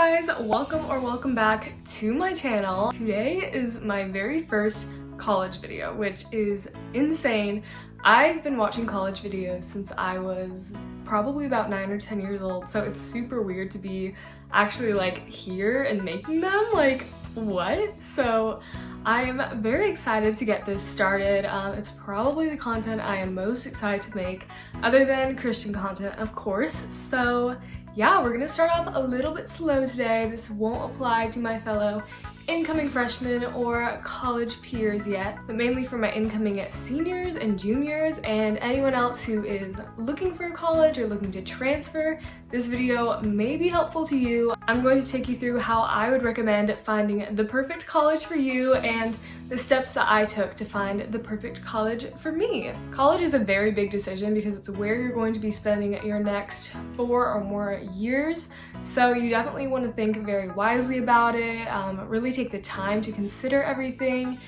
guys, welcome back to my channel. Today is my very first college video, which is insane. I've been watching college videos since I was probably about 9 or 10 years old, so it's super weird to be actually like here and making them. Like, what? So I am very excited to get this started. It's probably the content I am most excited to make, other than Christian content, of course. So yeah, we're gonna start off a little bit slow today. This won't apply to my fellow incoming freshmen or college peers yet, but mainly for my incoming seniors and juniors and anyone else who is looking for college or looking to transfer. This video may be helpful to you. I'm going to take you through how I would recommend finding the perfect college for you and the steps that I took to find the perfect college for me. College is a very big decision because it's where you're going to be spending your next 4 or more years. So you definitely want to think very wisely about it, really take the time to consider everything.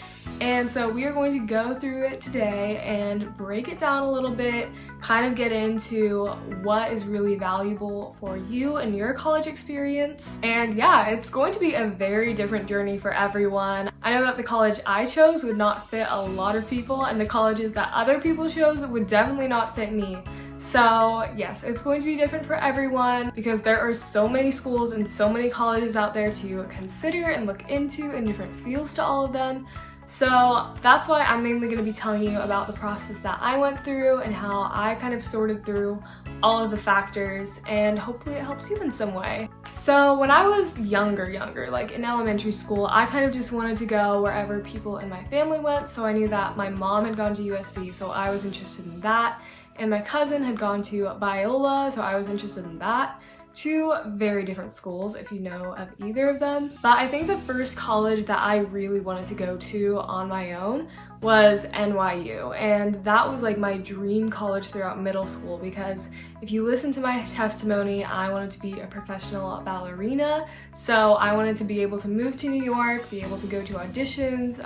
And so we are going to go through it today and break it down a little bit, kind of get into what is really valuable for you and your college experience. And yeah, it's going to be a very different journey for everyone. I know that the college I chose would not fit a lot of people, and the colleges that other people chose would definitely not fit me. So yes, it's going to be different for everyone because there are so many schools and so many colleges out there to consider and look into and different feels to all of them. So that's why I'm mainly going to be telling you about the process that I went through and how I kind of sorted through all of the factors, and hopefully it helps you in some way. So when I was younger, like in elementary school, I kind of just wanted to go wherever people in my family went. So I knew that my mom had gone to USC, so I was interested in that. And my cousin had gone to Biola, so I was interested in that. Two very different schools, if you know of either of them. But I think the first college that I really wanted to go to on my own was NYU. And that was like my dream college throughout middle school, because if you listen to my testimony, I wanted to be a professional ballerina. So I wanted to be able to move to New York, be able to go to auditions,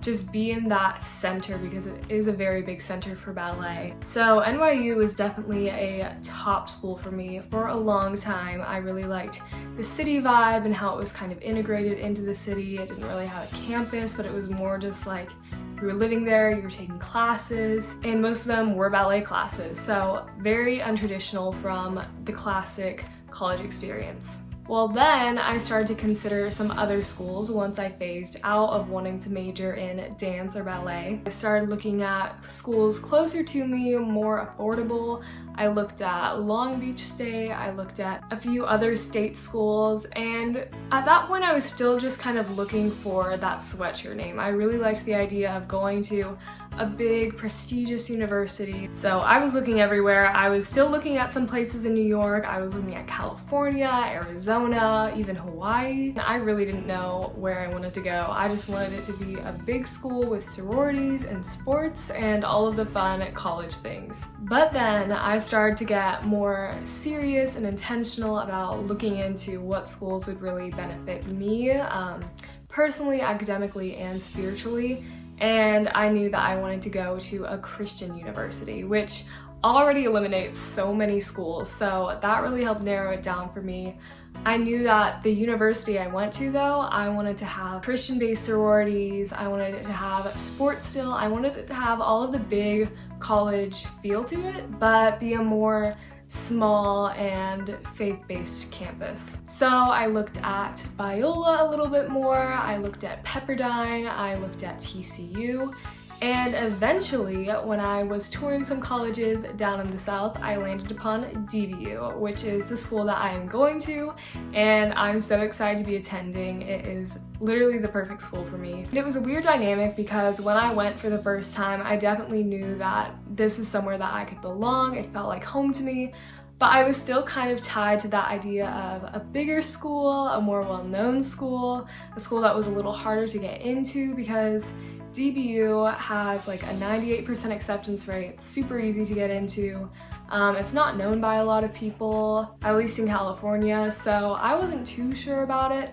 just be in that center because it is a very big center for ballet. So NYU was definitely a top school for me for a long time. I really liked the city vibe and how it was kind of integrated into the city. It didn't really have a campus, but it was more just like you were living there, you were taking classes, and most of them were ballet classes. So very untraditional from the classic college experience. Well, then I started to consider some other schools once I phased out of wanting to major in dance or ballet. I started looking at schools closer to me, more affordable. I looked at Long Beach State, I looked at a few other state schools, and at that point I was still just kind of looking for that sweatshirt name. I really liked the idea of going to a big prestigious university. So I was looking everywhere. I was still looking at some places in New York. I was looking at California, Arizona, even Hawaii. I really didn't know where I wanted to go. I just wanted it to be a big school with sororities and sports and all of the fun college things. But then I started to get more serious and intentional about looking into what schools would really benefit me, personally, academically, and spiritually. And I knew that I wanted to go to a Christian university, which already eliminates so many schools. So that really helped narrow it down for me. I knew that the university I went to, though, I wanted to have Christian-based sororities, I wanted it to have sports still, I wanted it to have all of the big college feel to it, but be a more small and faith-based campus. So I looked at Biola a little bit more, I looked at Pepperdine, I looked at TCU, and eventually, when I was touring some colleges down in the South, I landed upon DBU, which is the school that I am going to, and I'm so excited to be attending. It is literally the perfect school for me. And it was a weird dynamic because when I went for the first time, I definitely knew that this is somewhere that I could belong. It felt like home to me. But I was still kind of tied to that idea of a bigger school, a more well-known school, a school that was a little harder to get into because DBU has like a 98% acceptance rate. It's super easy to get into. It's not known by a lot of people, at least in California, so I wasn't too sure about it.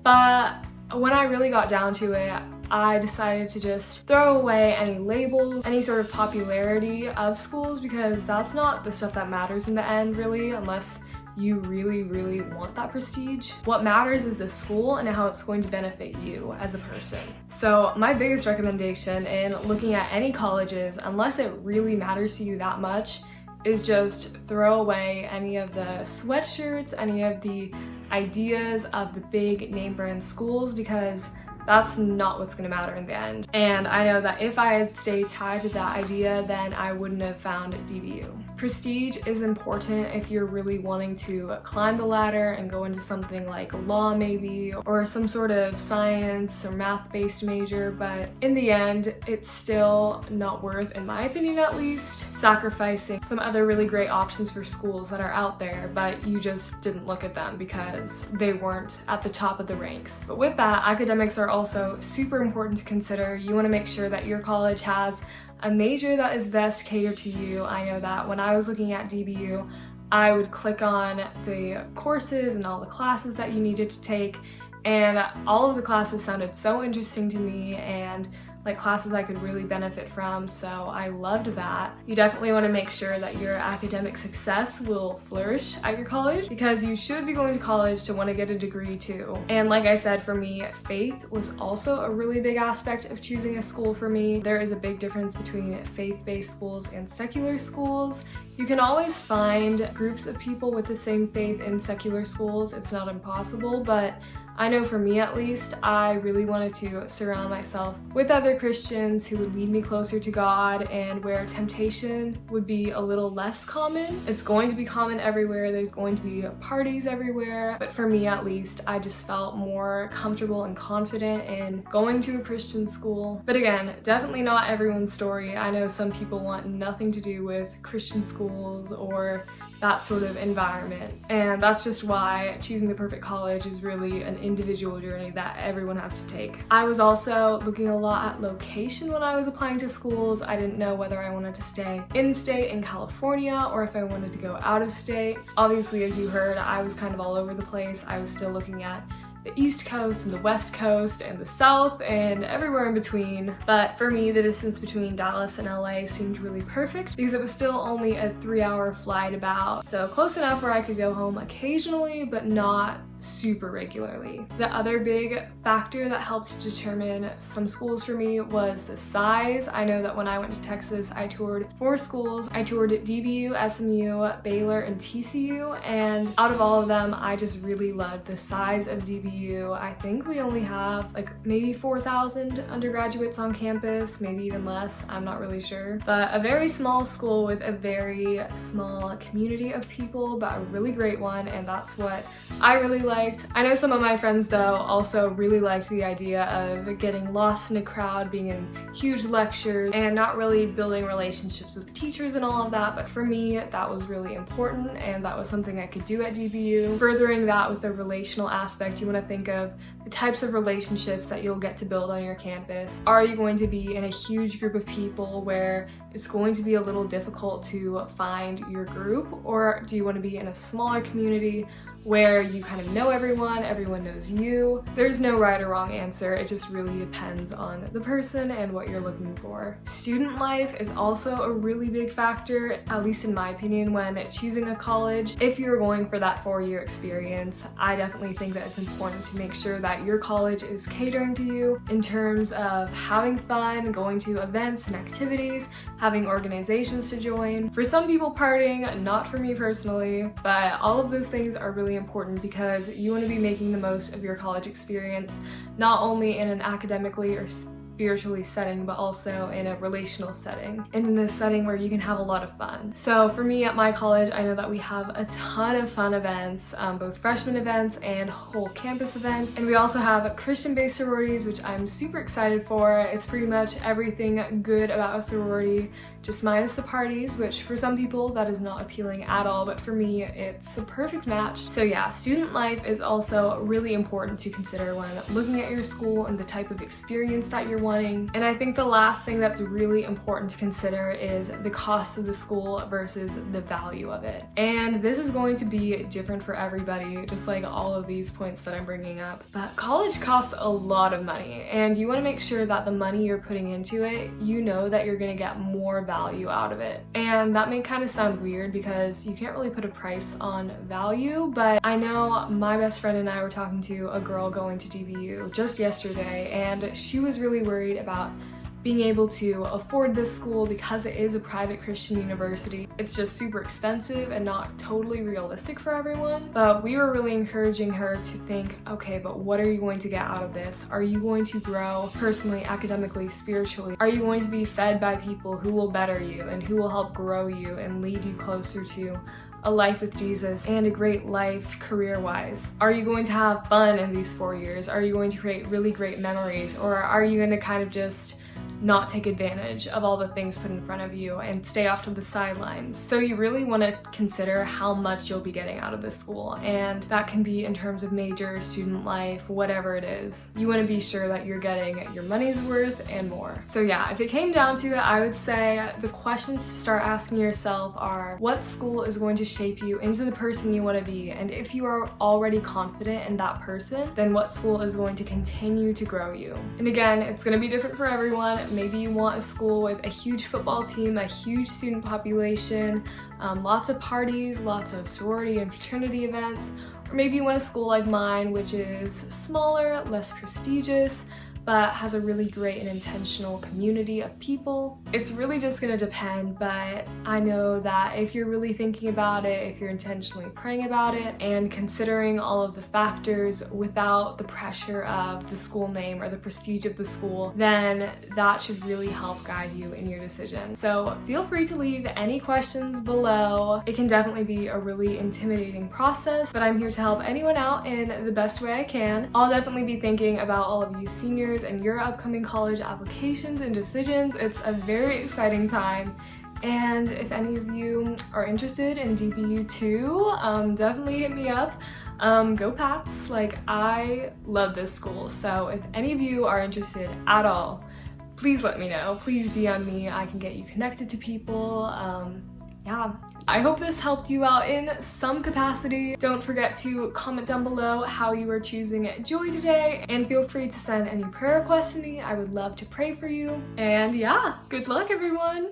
But when I really got down to it, I decided to just throw away any labels, any sort of popularity of schools, because that's not the stuff that matters in the end, really, unless you really want that prestige. What matters is the school and how it's going to benefit you as a person. So my biggest recommendation in looking at any colleges, unless it really matters to you that much, is just throw away any of the sweatshirts, any of the ideas of the big name brand schools, because that's not what's gonna matter in the end. And I know that if I had stayed tied to that idea, then I wouldn't have found DBU. Prestige is important if you're really wanting to climb the ladder and go into something like law maybe, or some sort of science or math-based major, but in the end, it's still not worth, in my opinion at least, sacrificing some other really great options for schools that are out there, but you just didn't look at them because they weren't at the top of the ranks. But with that, academics are also super important to consider. You want to make sure that your college has a major that is best catered to you. I know that when I was looking at DBU, I would click on the courses and all the classes that you needed to take, and all of the classes sounded so interesting to me and like classes I could really benefit from, so I loved that. You definitely want to make sure that your academic success will flourish at your college, because you should be going to college to want to get a degree too. And like I said, for me, faith was also a really big aspect of choosing a school for me. There is a big difference between faith-based schools and secular schools. You can always find groups of people with the same faith in secular schools. It's not impossible, but I know for me at least, I really wanted to surround myself with other Christians who would lead me closer to God, and where temptation would be a little less common. It's going to be common everywhere, there's going to be parties everywhere, but for me at least, I just felt more comfortable and confident in going to a Christian school. But again, definitely not everyone's story. I know some people want nothing to do with Christian schools or that sort of environment, and that's just why choosing the perfect college is really an individual journey that everyone has to take. I was also looking a lot at location when I was applying to schools. I didn't know whether I wanted to stay in-state in California or if I wanted to go out of state. Obviously, as you heard, I was kind of all over the place. I was still looking at the East Coast and the West Coast and the South and everywhere in between. But for me, the distance between Dallas and LA seemed really perfect because it was still only a 3-hour flight about. So close enough where I could go home occasionally, but not super regularly. The other big factor that helped determine some schools for me was the size. I know that when I went to Texas, I toured 4 schools. I toured DBU, SMU, Baylor, and TCU, and out of all of them, I just really loved the size of DBU. I think we only have like maybe 4,000 undergraduates on campus, maybe even less, I'm not really sure. But a very small school with a very small community of people, but a really great one, and that's what I really liked. I know some of my friends though also really liked the idea of getting lost in a crowd, being in huge lectures, and not really building relationships with teachers and all of that, but for me that was really important, and that was something I could do at DBU. Furthering that with the relational aspect, you want to think of the types of relationships that you'll get to build on your campus. Are you going to be in a huge group of people where it's going to be a little difficult to find your group, or do you want to be in a smaller community where you kind of know everyone knows you? There's no right or wrong answer, it just really depends on the person and what you're looking for. Student life is also a really big factor, at least in my opinion, when choosing a college. If you're going for that 4-year experience, I definitely think that it's important to make sure that your college is catering to you in terms of having fun, going to events and activities, having organizations to join. For some people, partying, not for me personally, but all of those things are really important because you want to be making the most of your college experience, not only in an academically or spiritually setting, but also in a relational setting, and in a setting where you can have a lot of fun. So for me at my college, I know that we have a ton of fun events, both freshman events and whole campus events, and we also have Christian-based sororities, which I'm super excited for. It's pretty much everything good about a sorority, just minus the parties, which for some people that is not appealing at all, but for me it's a perfect match. So yeah, student life is also really important to consider when looking at your school and the type of experience that you're wanting. And I think the last thing that's really important to consider is the cost of the school versus the value of it. And this is going to be different for everybody, just like all of these points that I'm bringing up. But college costs a lot of money, and you want to make sure that the money you're putting into it, you know that you're going to get more value out of it. And that may kind of sound weird because you can't really put a price on value, but I know my best friend and I were talking to a girl going to GVU just yesterday, and she was really worried about being able to afford this school because it is a private Christian university. It's just super expensive and not totally realistic for everyone. But we were really encouraging her to think, okay, but what are you going to get out of this? Are you going to grow personally, academically, spiritually? Are you going to be fed by people who will better you and who will help grow you and lead you closer to a life with Jesus and a great life career-wise? Are you going to have fun in these 4 years? Are you going to create really great memories? Or are you going to kind of just not take advantage of all the things put in front of you and stay off to the sidelines? So you really want to consider how much you'll be getting out of this school, and that can be in terms of major, student life, whatever it is. You want to be sure that you're getting your money's worth and more. So yeah, if it came down to it, I would say the questions to start asking yourself are, what school is going to shape you into the person you want to be? And if you are already confident in that person, then what school is going to continue to grow you? And again, it's going to be different for everyone. Maybe you want a school with a huge football team, a huge student population, lots of parties, lots of sorority and fraternity events. Or maybe you want a school like mine, which is smaller, less prestigious, but has a really great and intentional community of people. It's really just gonna depend, but I know that if you're really thinking about it, if you're intentionally praying about it, and considering all of the factors without the pressure of the school name or the prestige of the school, then that should really help guide you in your decision. So feel free to leave any questions below. It can definitely be a really intimidating process, but I'm here to help anyone out in the best way I can. I'll definitely be thinking about all of you seniors and your upcoming college applications and decisions. It's a very exciting time, and if any of you are interested in DBU too, definitely hit me up. Go Pats. Like, I love this school, so if any of you are interested at all, please let me know. Please DM me. I can get you connected to people. Yeah. I hope this helped you out in some capacity. Don't forget to comment down below how you are choosing joy today, and feel free to send any prayer requests to me. I would love to pray for you. And yeah, good luck everyone!